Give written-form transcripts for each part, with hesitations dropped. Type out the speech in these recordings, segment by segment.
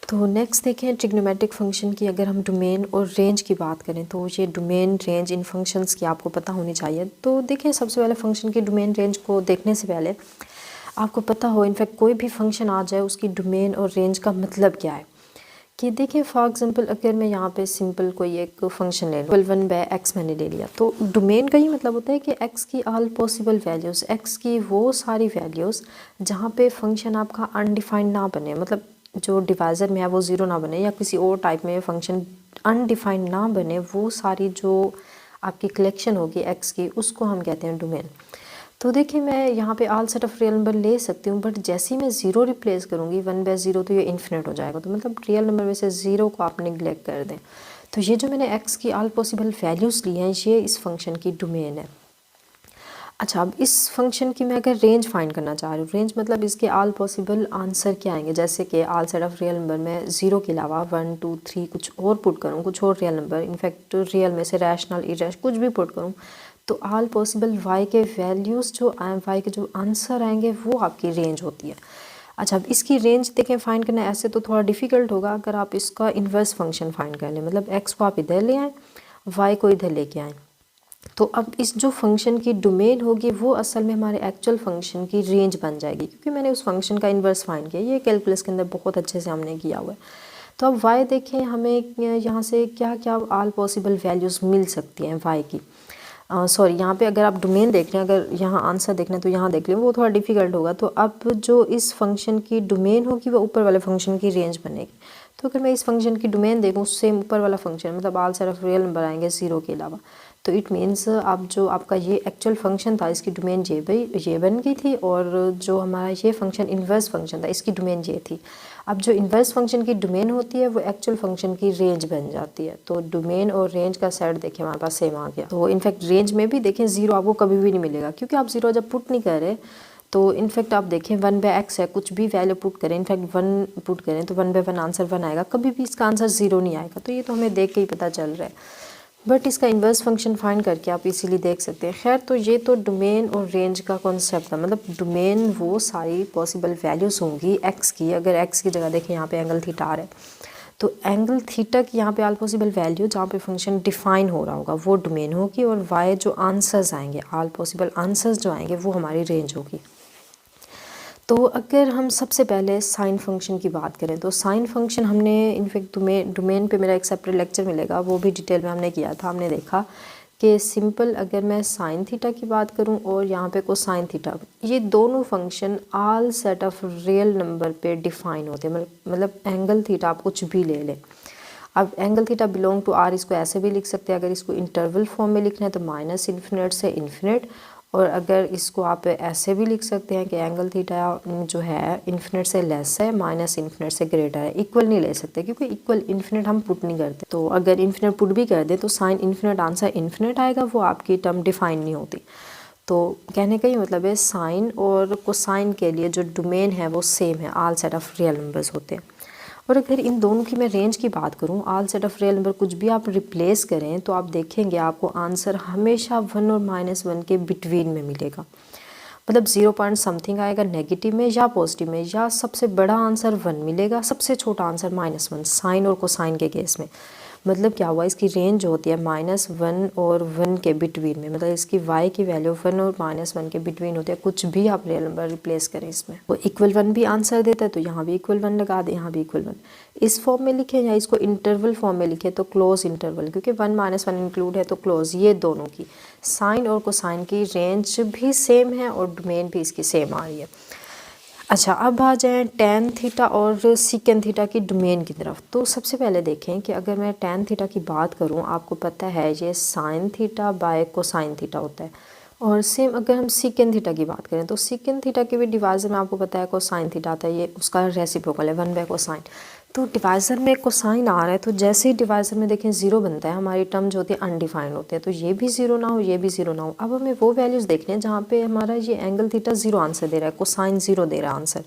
तो नेक्स्ट देखें trigonometric function की। अगर हम डोमेन और रेंज की बात करें तो ये डोमेन रेंज इन फंक्शंस की आपको पता होनी चाहिए। तो देखिए सबसे पहले फंक्शन की डोमेन रेंज को देखने से पहले आपको पता हो इनफैक्ट कोई भी फंक्शन आ जाए उसकी डोमेन और रेंज का मतलब क्या है। कि देखिए फॉर एग्जांपल अगर मैं यहाँ पे सिंपल कोई एक फंक्शन ले लूँ 1/x मैंने ले लिया, तो डोमेन का ही मतलब होता है कि x की ऑल पॉसिबल वैल्यूज़, x की वो सारी वैल्यूज़ जहाँ पे फंक्शन आपका अनडिफाइंड ना बने, मतलब जो डिवाइज़र में है वो ज़ीरो ना बने या किसी और टाइप में फंक्शन अनडिफाइंड ना बने, वो सारी जो आपकी कलेक्शन होगी x की उसको हम कहते हैं डोमेन। तो देखिए मैं यहाँ पे all set of real number ले सकती हूँ, बट जैसे ही मैं ज़ीरो रिप्लेस करूँगी 1/0 तो ये इन्फिनिट हो जाएगा। तो मतलब रियल नंबर में से ज़ीरो को आप नेगलेक्ट कर दें। तो ये जो मैंने x की ऑल पॉसिबल वैल्यूज़ ली हैं ये इस फंक्शन की डोमेन है। अच्छा, अब इस फंक्शन की मैं अगर रेंज फाइंड करना चाह रही हूँ, रेंज मतलब इसके ऑल पॉसिबल आंसर क्या आएंगे। जैसे कि all set of real number में ज़ीरो के अलावा 1 2 3 कुछ और पुट करूँ, कुछ और रियल नंबर, इनफैक्ट रियल में से रैशनल इरेशनल कुछ भी पुट करूँ, तो ऑल पॉसिबल y के वैल्यूज़ जो y के जो आंसर आएंगे वो आपकी रेंज होती है। अच्छा, अब इसकी रेंज देखें फाइंड करना ऐसे तो थोड़ा डिफिकल्ट होगा अगर आप इसका इन्वर्स फंक्शन फाइंड कर लें, मतलब x को आप इधर ले आएँ, y को इधर लेके आएँ। तो अब इस जो फंक्शन की डोमेन होगी वो असल में हमारे एक्चुअल फंक्शन की रेंज बन जाएगी, क्योंकि मैंने उस फंक्शन का इन्वर्स फाइंड किया। ये कैलकुलस के अंदर बहुत अच्छे से हमने किया हुआ है। तो अब y देखें हमें यहाँ से क्या क्या ऑल पॉसिबल वैल्यूज़ मिल सकती हैं y की। सॉरी, यहाँ पे अगर आप डोमेन देख रहे हैं, अगर यहाँ आंसर देखना है तो यहाँ देख लें, वो थोड़ा डिफिकल्ट होगा। तो अब जो इस फंक्शन की डोमेन होगी वो ऊपर वाले फंक्शन की रेंज बनेगी। तो अगर मैं इस फंक्शन की डोमेन देखूँ उससे ऊपर वाला फंक्शन मतलब all set of real number आएंगे ज़ीरो के अलावा, तो इट मीन्स अब जो आपका ये एक्चुअल फंक्शन था इसकी डोमेन ये बन गई थी, और जो हमारा ये फंक्शन इन्वर्स फंक्शन था इसकी डोमेन ये थी। अब जो इन्वर्स फंक्शन की डोमेन होती है वो एक्चुअल फंक्शन की रेंज बन जाती है। तो डोमेन और रेंज का सेट देखिए हमारे पास सेम आ गया। तो इनफैक्ट रेंज में भी देखें ज़ीरो आपको कभी भी नहीं मिलेगा, क्योंकि आप ज़ीरो जब पुट नहीं कर रहे। तो इनफैक्ट आप देखें 1/x है, कुछ भी वैल्यू पुट करें, इनफैक्ट 1 पुट करें तो 1/1 आंसर 1 आएगा, कभी भी इसका आंसर ज़ीरो नहीं आएगा। तो ये तो हमें देख के ही पता चल रहा है, बट इसका इन्वर्स फंक्शन फाइंड करके आप इसीलिए देख सकते हैं। खैर, तो ये तो डोमेन और रेंज का कॉन्सेप्ट था, मतलब डोमेन वो सारी पॉसिबल वैल्यूज़ होंगी x की। अगर x की जगह देखें यहाँ पे एंगल थीटा आ रहा है, तो एंगल थीटा की यहाँ पे ऑल पॉसिबल वैल्यू जहाँ पे फंक्शन डिफाइन हो रहा होगा वो डोमेन होगी, और y जो आंसर्स आएंगे ऑल पॉसिबल आंसर्स जो आएंगे वो हमारी रेंज होगी। तो अगर हम सबसे पहले साइन फंक्शन की बात करें, तो साइन फंक्शन हमने इनफैक्ट डोमेन पे मेरा एक सेपरेट लेक्चर मिलेगा, वो भी डिटेल में हमने किया था। हमने देखा कि सिंपल अगर मैं साइन थीटा की बात करूं और यहाँ पे कोसाइन थीटा, ये दोनों function all set of real number पे डिफाइन होते हैं। मतलब एंगल थीटा आप कुछ भी ले लें। अब angle theta belong to R, इसको ऐसे भी लिख सकते हैं। अगर इसको इंटरवल फॉर्म में लिखना है तो -∞ से इन्फिनिट, और अगर इसको आप ऐसे भी लिख सकते हैं कि एंगल थीटा जो है इन्फिनिट से लेस है, -∞ से ग्रेटर है। इक्वल नहीं ले सकते क्योंकि इक्वल इन्फिनिट हम पुट नहीं करते। तो अगर इन्फिनिट पुट भी कर दे तो साइन इन्फिनिट आंसर इन्फिनिट आएगा, वो आपकी टर्म डिफाइन नहीं होती। तो कहने का ही मतलब है साइन और कोसाइन के लिए जो डोमेन है वो सेम है, all set of real numbers होते हैं। और अगर इन दोनों की मैं रेंज की बात करूं, all set of real number कुछ भी आप रिप्लेस करें तो आप देखेंगे आपको आंसर हमेशा 1 और -1 के बिटवीन में मिलेगा। मतलब 0 पॉइंट समथिंग आएगा नेगेटिव में या पॉजिटिव में, या सबसे बड़ा आंसर 1 मिलेगा, सबसे छोटा आंसर -1, साइन और कोसाइन के केस में। मतलब क्या हुआ, इसकी रेंज जो होती है -1 और 1 के बिटवीन में, मतलब इसकी y की वैल्यू 1 और -1 के बिटवीन होती है। कुछ भी आप रियल नंबर रिप्लेस करें इसमें, वो इक्वल 1 भी आंसर देता है, तो यहाँ भी इक्वल 1 लगा दें, यहाँ भी इक्वल 1। इस फॉर्म में लिखें या इसको इंटरवल फॉर्म में लिखें तो क्लोज इंटरवल, क्योंकि 1 -1 इंक्लूड है तो क्लोज। ये दोनों की साइन और कोसाइन की रेंज भी सेम है और डोमेन भी इसकी सेम आ रही है। अच्छा, अब आ जाएं टैन थीटा और सीकेंट थीटा की डोमेन की तरफ। तो सबसे पहले देखें कि अगर मैं टैन थीटा की बात करूं, आपको पता है ये sine theta by cosine theta होता है। और सेम अगर हम सीकेंट थीटा की बात करें तो सीकेंट थीटा के भी डिवाइजर में आपको पता है कोसाइन थीटा आता है, ये उसका रेसिप्रोकल है 1/कोसाइन। तो डिवाइज़र में कोसाइन आ रहा है, तो जैसे ही डिवाइज़र में देखें ज़ीरो बनता है, हमारी टर्म जो होती है अनडिफाइंड होती है। तो ये भी ज़ीरो ना हो, ये भी ज़ीरो ना हो। अब हमें वो वैल्यूज़ देखने हैं जहाँ पे हमारा ये एंगल थीटा ज़ीरो आंसर दे रहा है, कोसाइन ज़ीरो दे रहा है आंसर।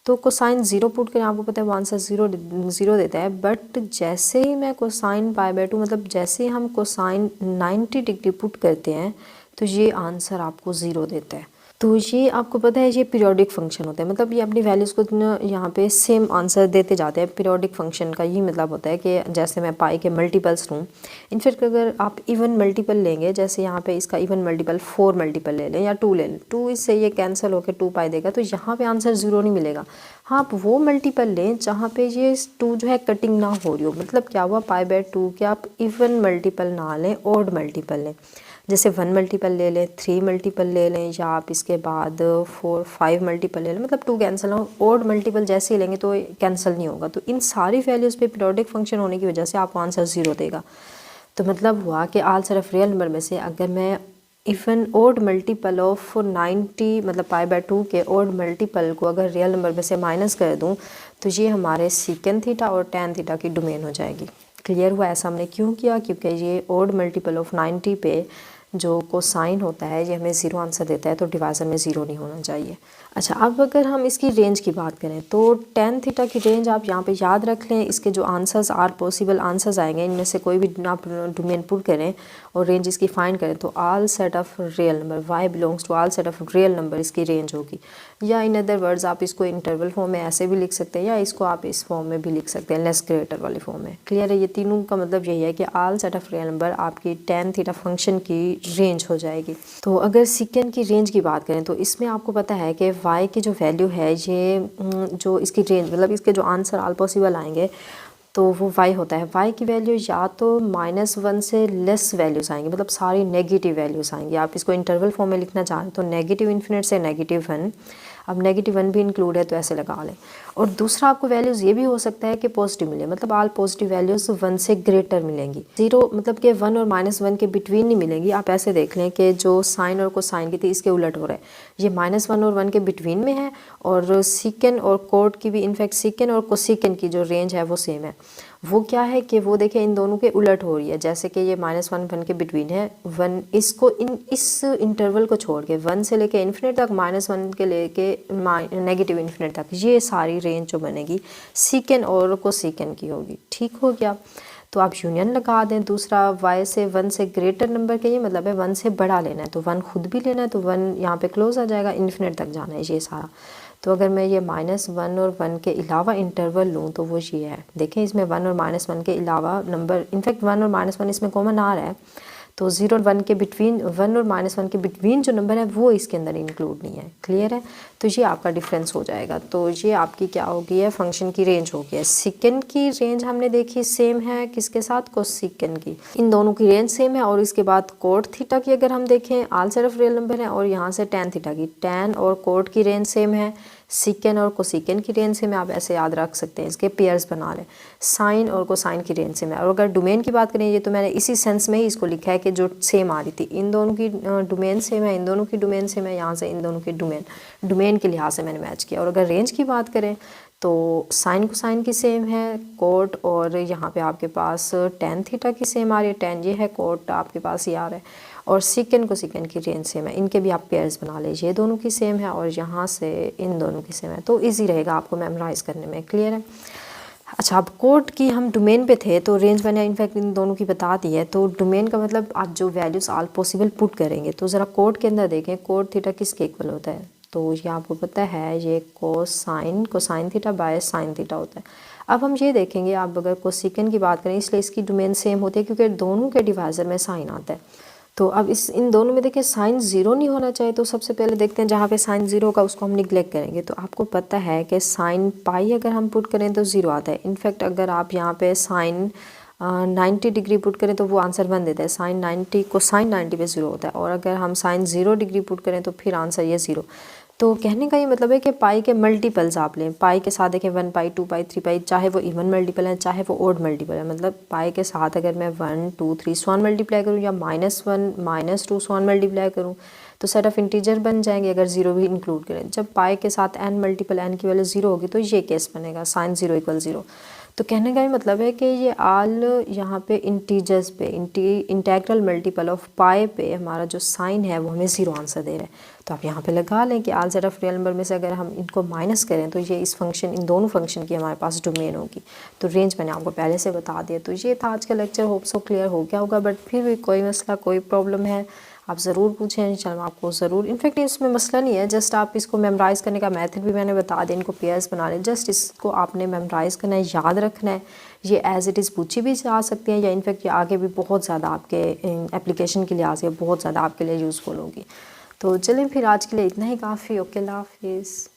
तो कोसाइन ज़ीरो पुट करें, आपको पता है वो आंसर ज़ीरो देता है। बट जैसे ही मैं कोसाइन π/2 मतलब जैसे ही हम कोसाइन 90 डिग्री पुट करते हैं तो ये आंसर आपको ज़ीरो देता है। तो ये आपको पता है ये पीरियोडिक फंक्शन होता है, मतलब ये अपनी वैल्यूज़ को यहाँ पे सेम आंसर देते जाते हैं। पीरियोडिक फंक्शन का ये मतलब होता है कि जैसे मैं पाई के मल्टीपल्स लूँ, इनफैक्ट अगर आप इवन मल्टीपल लेंगे, जैसे यहाँ पे इसका इवन मल्टीपल 4 मल्टीपल ले लें या 2 ले लें, 2 इससे ये कैंसिल होकर 2 पाई देगा, तो यहाँ पे आंसर 0 नहीं मिलेगा। हाँ, आप वो मल्टीपल लें जहाँ पे ये 2 जो है कटिंग ना हो रही हो, मतलब क्या हुआ पाई/2 के आप इवन मल्टीपल ना लें, ऑड मल्टीपल लें, जैसे 1 मल्टीपल ले लें, 3 मल्टीपल ले लें, या आप इसके बाद 4 5 मल्टीपल ले लें, मतलब 2 कैंसिल हो। ऑड मल्टीपल जैसे ही लेंगे तो कैंसिल नहीं होगा। तो इन सारी वैल्यूज़ पे पीरियोडिक फंक्शन होने की वजह से आपको आंसर 0 देगा। तो मतलब हुआ कि आल सिर्फ रियल नंबर में से अगर मैं इवन ऑड मल्टीपल ऑफ 90 मतलब पाई/2 के ऑड मल्टीपल को अगर रियल नंबर में से माइनस कर दूं, तो ये हमारे सीकेंड थीटा और टैन थीटा की डोमेन हो जाएगी। क्लियर हुआ? ऐसा हमने क्यों किया? क्योंकि ये ऑड मल्टीपल ऑफ 90 पे जो कोसाइन होता है ये हमें 0 आंसर देता है, तो डिवाइजर में 0 नहीं होना चाहिए। अच्छा, अब अगर हम इसकी रेंज की बात करें तो टैन थीटा की रेंज आप यहाँ पे याद रख लें। इसके जो आंसर्स आर पॉसिबल आंसर्स आएंगे, इनमें से कोई भी आप डोमेन पुट करें और रेंज इसकी फाइंड करें, तो all set of real number y belongs to all set of real number इसकी रेंज होगी। या इन अदर वर्ड्स आप इसको इंटरवल फॉर्म में ऐसे भी लिख सकते हैं, या इसको आप इस फॉर्म में भी लिख सकते हैं, लेस ग्रेटर वाली फॉर्म में। क्लियर है? ये तीनों का मतलब यही है कि आल सेट ऑफ रियल नंबर आपकी टैन थीटा फंक्शन की रेंज हो जाएगी। तो अगर सीकेंड की रेंज की बात करें तो इसमें आपको पता है कि y की जो वैल्यू है, ये जो इसकी रेंज मतलब इसके जो आंसर आल पॉसिबल आएंगे तो वो y होता है। y की वैल्यू या तो -1 से लेस वैल्यूज़ आएंगी, मतलब सारी नेगेटिव वैल्यूज़ आएंगी। आप इसको इंटरवल फॉर्म में लिखना चाहें तो -∞ से -1, अब -1 भी इंक्लूड है तो ऐसे लगा लें। और दूसरा आपको वैल्यूज़ ये भी हो सकता है कि पॉजिटिव मिले, मतलब आल पॉजिटिव वैल्यूज़ 1 से ग्रेटर मिलेंगी। 0 मतलब कि 1 और -1 के बिटवीन नहीं मिलेंगी। आप ऐसे देख लें कि जो साइन और कोसाइन की थी इसके उलट हो रहा है, ये -1 और 1 के बिटवीन में है, और सीकेंड और कोट की भी, इनफैक्ट सीकेंड और कोसीकेंड की जो रेंज है वो सेम है। वो क्या है कि वो देखें इन दोनों के उलट हो रही है, जैसे कि ये -1 1 के बिटवीन है, 1 इसको इस इंटरवल को छोड़ के 1 से लेके इन्फिनिट तक, -1 के लेके -∞ तक, ये सारी रेंज जो बनेगी सीकेंड और कोसीकेंड की होगी। ठीक हो गया? तो आप यूनियन लगा दें। दूसरा y से 1 से ग्रेटर नंबर के, ये मतलब है 1 से बड़ा लेना है, तो 1 खुद भी लेना है, तो 1 यहाँ पे क्लोज आ जाएगा, इन्फिनिट तक जाना है ये सारा। तो अगर मैं ये -1 और 1 के अलावा इंटरवल लूँ तो वो ये है। देखें इसमें 1 और -1 के अलावा नंबर, इनफैक्ट 1 और -1 इसमें कॉमन आ रहा है, तो 0 और 1 के बिटवीन, 1 और -1 के बिटवीन जो नंबर है वो इसके अंदर इंक्लूड नहीं है। क्लियर है? तो ये आपका डिफरेंस हो जाएगा। तो ये आपकी क्या होगी है, फंक्शन की रेंज हो गई है। सेकंड की रेंज हमने देखी सेम है किसके साथ, कोसेकेंड की। इन दोनों की रेंज सेम है। और इसके बाद कोट थीटा की अगर हम देखें, आल सिर्फ रियल नंबर है, और यहाँ से टैन थीटा की, टैन और कोट की रेंज सेम है, सीकेंड और कोसीकेंड की रेंज से में आप ऐसे याद रख सकते हैं, इसके पेयर्स बना लें। साइन और कोसाइन की रेंज से में। और अगर डोमेन की बात करें, ये तो मैंने इसी सेंस में ही इसको लिखा है कि जो सेम आ रही थी, इन दोनों की डोमेन सेम है, इन दोनों की डोमेन सेम है, यहाँ से इन दोनों की डोमेन के लिहाज से मैंने मैच किया। और अगर रेंज की बात करें तो साइन कोसाइन की सेम है, कोट, और यहाँ पे आपके पास टैन थीटा की सेम आ रही है, टैन ये है, कोट आपके पास ये आ रहा है, और सीकेंड कोसेकेंड की रेंज सेम है। इनके भी आप पेयर्स बना लीजिए, दोनों की सेम है, और यहाँ से इन दोनों की सेम है, तो इजी रहेगा आपको मेमोराइज करने में। क्लियर है? अच्छा, अब कोड की हम डोमेन पे थे, तो रेंज मैंने इनफैक्ट इन दोनों की बता दी है। तो डोमेन का मतलब आप जो वैल्यूज़ आल पॉसिबल पुट करेंगे, तो ज़रा कोड के अंदर देखें, कोड थीटा किसके इक्वल होता है, तो ये आपको पता है ये cosine theta by sine theta होता है। अब हम ये देखेंगे, आप अगर कोसेकेंड की बात करें, इसलिए इसकी डोमेन सेम होती है क्योंकि दोनों के डिवाइज़र में साइन आता है। तो अब इन दोनों में देखिए साइन 0 नहीं होना चाहिए, तो सबसे पहले देखते हैं जहाँ पे साइन 0 होगा उसको हम निगलेक्ट करेंगे। तो आपको पता है कि साइन पाई अगर हम पुट करें तो 0 आता है। इनफैक्ट अगर आप यहाँ पे साइन 90 डिग्री पुट करें तो वो आंसर 1 देता है। साइन 90 को साइन 90 पे 0 होता है, और अगर हम साइन 0 डिग्री पुट करें तो फिर आंसर ये 0। तो कहने का ये मतलब है कि पाई के मल्टीपल्स आप लें। पाई के साथ देखें 1 पाई 2 पाई 3 पाई, चाहे वो इवन मल्टीपल है चाहे वो ओड मल्टीपल है, मतलब पाई के साथ अगर मैं 1 2 3 स्वान मल्टीप्लाई करूँ या -1 -2 स्वान मल्टीप्लाई करूँ तो सेट ऑफ इंटीजर बन जाएंगे अगर 0 भी इंक्लूड करें। जब पाई के साथ n मल्टीपल n की वैल्यू 0 होगी तो ये केस बनेगा, साइन 0 = 0। तो कहने का ये मतलब है कि ये आल यहाँ पे इंटीजर्स पे इंटेग्रल मल्टीपल ऑफ पाई पे हमारा जो साइन है वो हमें 0 आंसर दे रहा है। तो आप यहाँ पे लगा लें कि आल सेट ऑफ रियल नंबर में से अगर हम इनको माइनस करें तो ये इस फंक्शन, इन दोनों फंक्शन की हमारे पास डोमेन होगी। तो रेंज मैंने आपको पहले से बता दिया। तो ये था आज का लेक्चर, होप सो क्लियर हो गया होगा। बट फिर भी कोई मसला कोई प्रॉब्लम है आप ज़रूर पूछें, इंशाल्लाह आपको ज़रूर, इनफैक्ट इसमें मसला नहीं है, जस्ट आप इसको मेमोराइज़ करने का मेथड भी मैंने बता दिया, इनको पेयर्स बनाने, जस्ट इसको आपने मेमोराइज़ करना है, याद रखना है। ये एज़ इट इज़ पूछी भी जा सकती हैं या इनफैक्ट ये आगे भी बहुत ज़्यादा आपके एप्लीकेशन के लिहाज से बहुत ज़्यादा आपके लिए यूज़फुल होगी। तो चलें फिर आज के लिए इतना ही काफ़ी। ओके, अल्लाह हाफिज़।